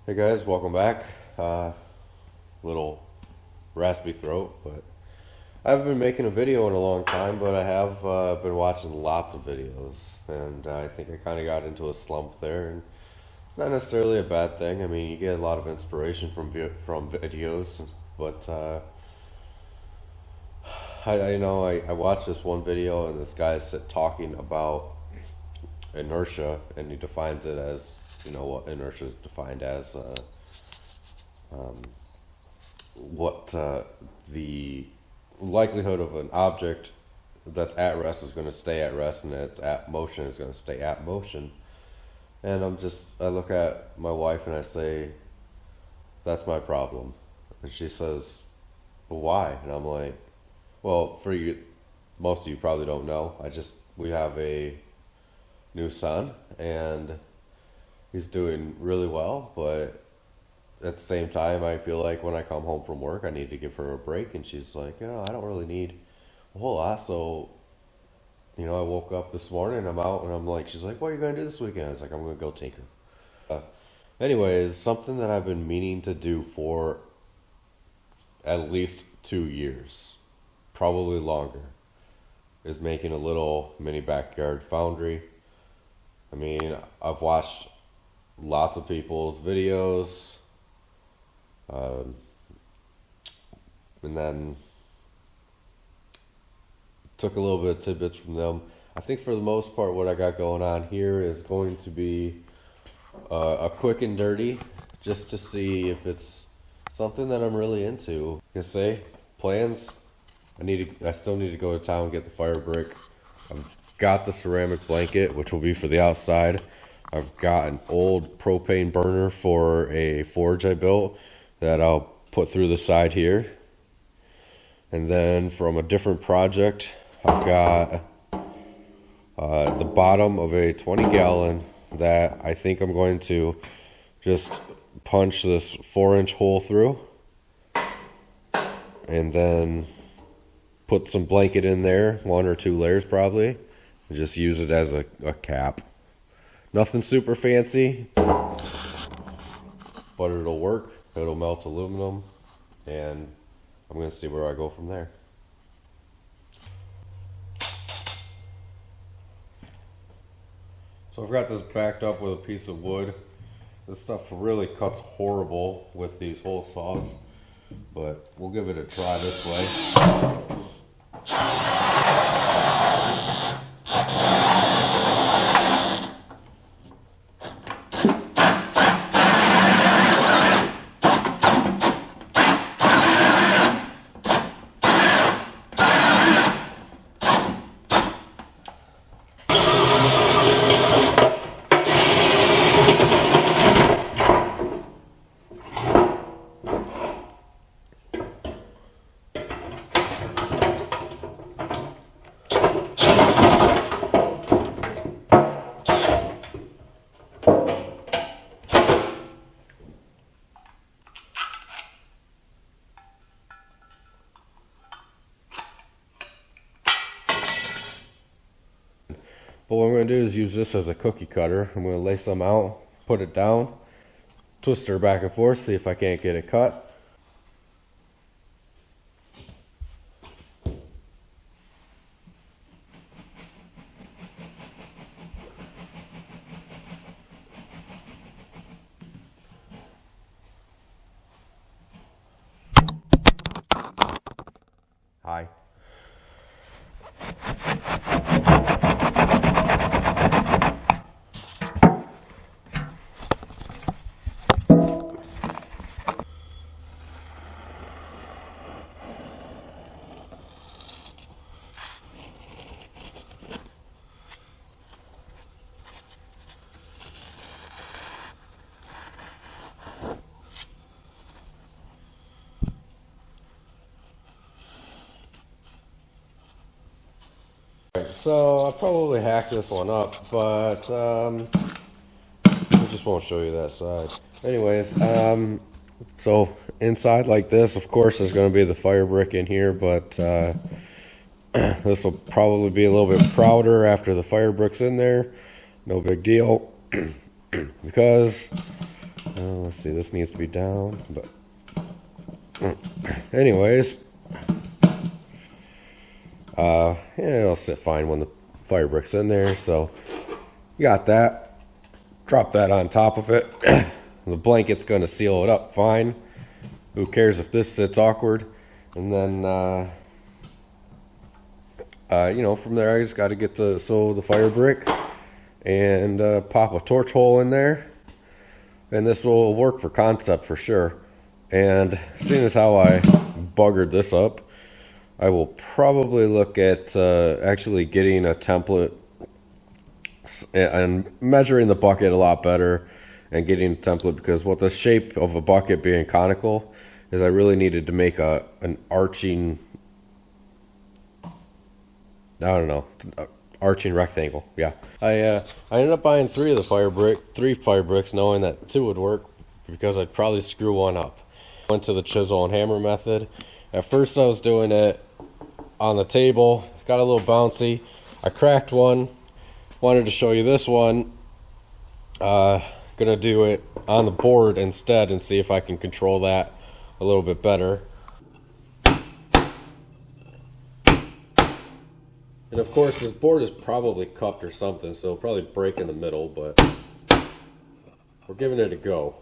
Hey guys, welcome back. Little raspy throat, but I haven't been making a video in a long time, but I have been watching lots of videos, and I think I kind of got into a slump there, and it's not necessarily a bad thing. I mean, you get a lot of inspiration from videos, but I watched this one video, and this guy's talking about inertia, and he defines it as, what inertia is defined as, the likelihood of an object that's at rest is going to stay at rest, and it's at motion is going to stay at motion. And I look at my wife and I say, that's my problem. And she says, well, why? And I'm like, well, for you, most of you probably don't know, we have a new son, and he's doing really well, but at the same time, I feel like when I come home from work, I need to give her a break, and she's like, I don't really need a whole lot. So, I woke up this morning, and I'm out, and I'm like, she's like, what are you going to do this weekend? I was like, I'm going to go tinker. Anyways, something that I've been meaning to do for at least 2 years, probably longer, is making a little mini backyard foundry. I mean, I've watched lots of people's videos, and then took a little bit of tidbits from them. I think for the most part, what I got going on here is going to be a quick and dirty, just to see if it's something that I'm really into. I say plans. I still need to go to town and get the fire brick. I've got the ceramic blanket, which will be for the outside. I've got an old propane burner for a forge I built that I'll put through the side here. And then from a different project, I've got the bottom of a 20-gallon that I think I'm going to just punch this 4-inch hole through, and then put some blanket in there, 1 or 2 layers probably, and just use it as a cap. Nothing super fancy, but it'll work. It'll melt aluminum, and I'm going to see where I go from there. So I've got this backed up with a piece of wood. This stuff really cuts horrible with these hole saws, but we'll give it a try this way. But what I'm going to do is use this as a cookie cutter. I'm going to lay some out, put it down, twist her back and forth, see if I can't get it cut. Hi. So I'll probably hack this one up, but I just won't show you that side. Anyways, so inside like this, of course, there's going to be the fire brick in here, but this will probably be a little bit prouder after the fire brick's in there. No big deal, because Let's see, this needs to be down, but anyways, yeah, it'll sit fine when the fire brick's in there. So you got that. Drop that on top of it. The blanket's going to seal it up fine. Who cares if this sits awkward? And then, you know, from there I just got to get the fire brick and pop a torch hole in there. And this will work for concept for sure. And seeing as how I buggered this up, I will probably look at actually getting a template and measuring the bucket a lot better and getting a template, because what the shape of a bucket being conical is, I really needed to make an arching, I don't know, arching rectangle. Yeah, I ended up buying three fire bricks, knowing that 2 would work because I'd probably screw one up. Went to the chisel and hammer method. At first I was doing it on the table, got a little bouncy. I cracked one. Wanted to show you this one. Gonna do it on the board instead and see if I can control that a little bit better. And of course this board is probably cupped or something, so it'll probably break in the middle, but we're giving it a go.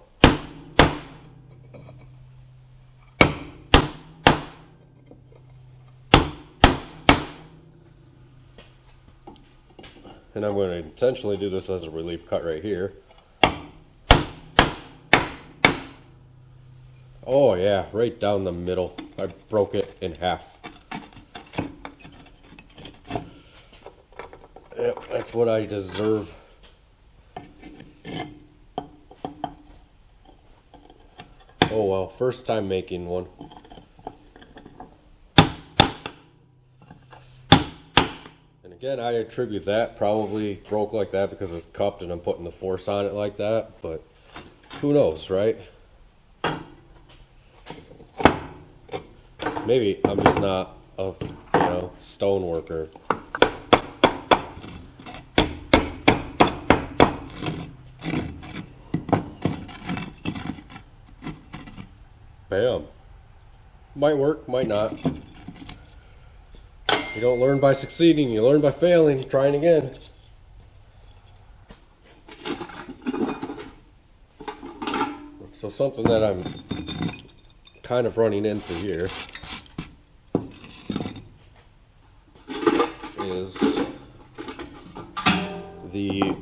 And I'm going to intentionally do this as a relief cut right here. Oh yeah, right down the middle. I broke it in half. Yep, that's what I deserve. Oh well, first time making one. Again, I attribute that, probably broke like that because it's cupped and I'm putting the force on it like that, but who knows, right? Maybe I'm just not a, stone worker. Bam. Might work, might not. You don't learn by succeeding, you learn by failing, trying again. So something that I'm kind of running into here is the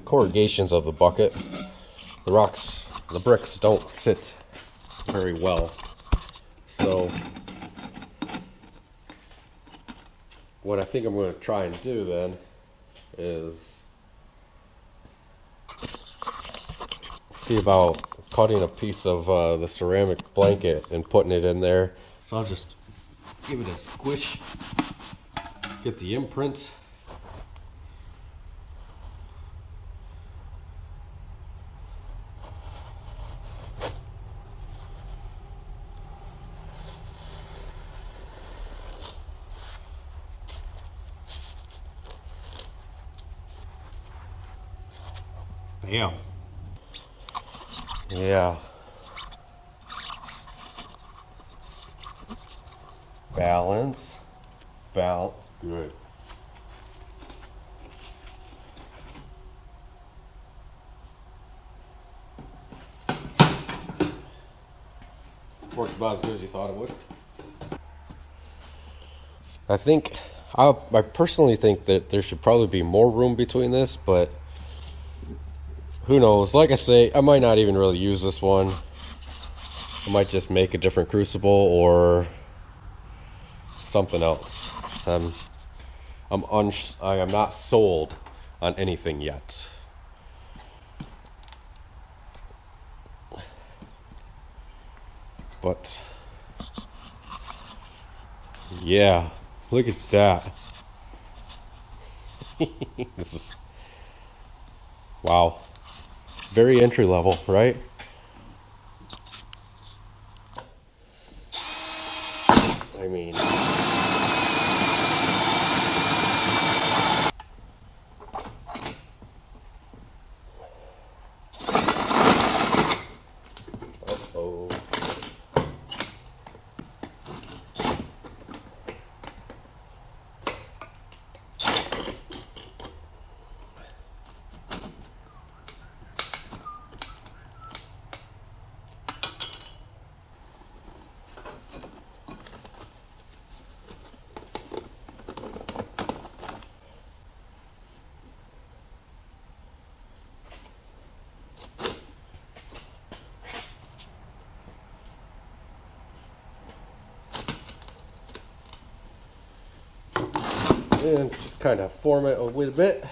corrugations of the bucket. The bricks don't sit very well. So what I think I'm going to try and do then is see about cutting a piece of the ceramic blanket and putting it in there. So I'll just give it a squish, get the imprint. Bam. Yeah. Balance. Balance. Good. Worked about as good as you thought it would. I personally think that there should probably be more room between this, but who knows? Like I say, I might not even really use this one. I might just make a different crucible or something else. I am not sold on anything yet. But yeah, look at that. This is wow. Very entry level, right? I mean, and just kind of form it a little bit.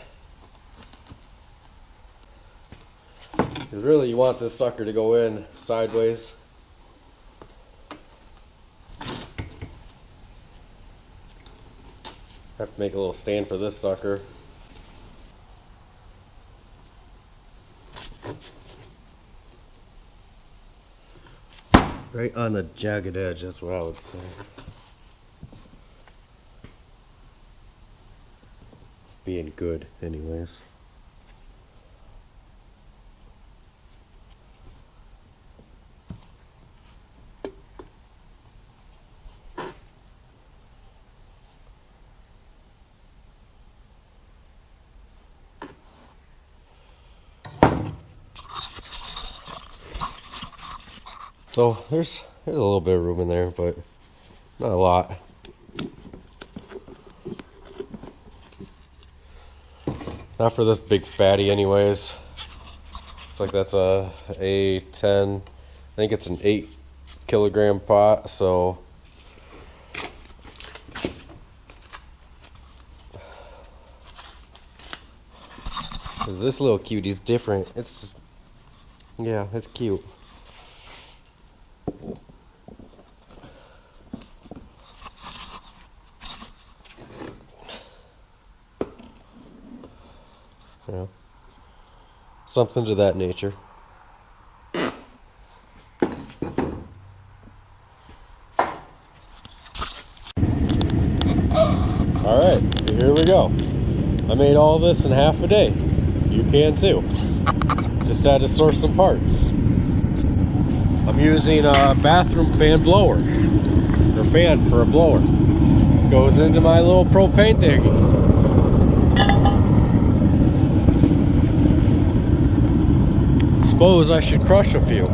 Because really you want this sucker to go in sideways. Have to make a little stand for this sucker. Right on the jagged edge, that's what I was saying. Being good, anyways. So there's a little bit of room in there, but not a lot. Not for this big fatty anyways. It's like that's a 10, I think it's an 8-kilogram pot, so cause this little cutie's different. It's, yeah, it's cute. Yeah. Something to that nature. Alright, here we go. I made all this in half a day. You can too. Just had to source some parts. I'm using a bathroom fan blower. Or fan for a blower. Goes into my little propane thingy. Suppose I should crush a few.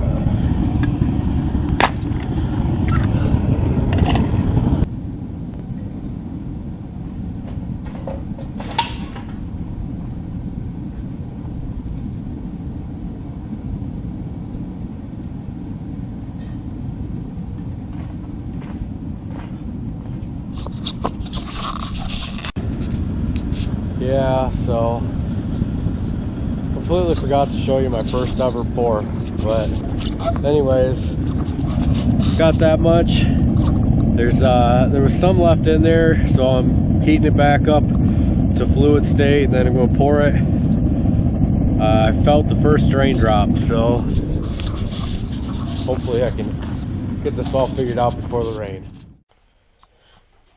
Yeah, so completely forgot to show you my first ever pour, but anyways, got that much. There was some left in there, so I'm heating it back up to fluid state, and then I'm going to pour it. I felt the first raindrop, so hopefully I can get this all figured out before the rain.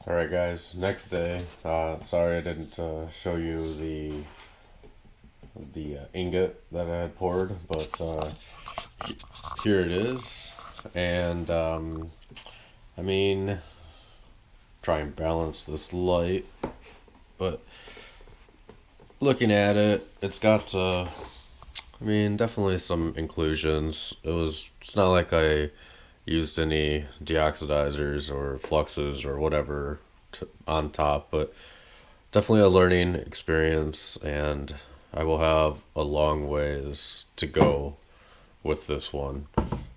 Alright guys, next day. Sorry I didn't show you the ingot that I had poured, but here it is. And I mean, try and balance this light, but looking at it, it's got I mean, definitely some inclusions. It's not like I used any deoxidizers or fluxes or whatever on top, but definitely a learning experience, and I will have a long ways to go with this one.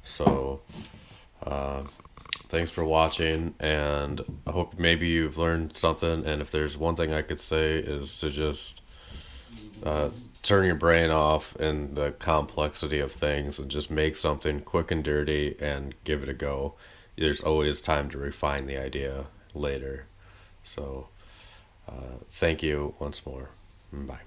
So thanks for watching, and I hope maybe you've learned something. And if there's one thing I could say is to just turn your brain off in the complexity of things and just make something quick and dirty and give it a go. There's always time to refine the idea later. So thank you once more. Bye.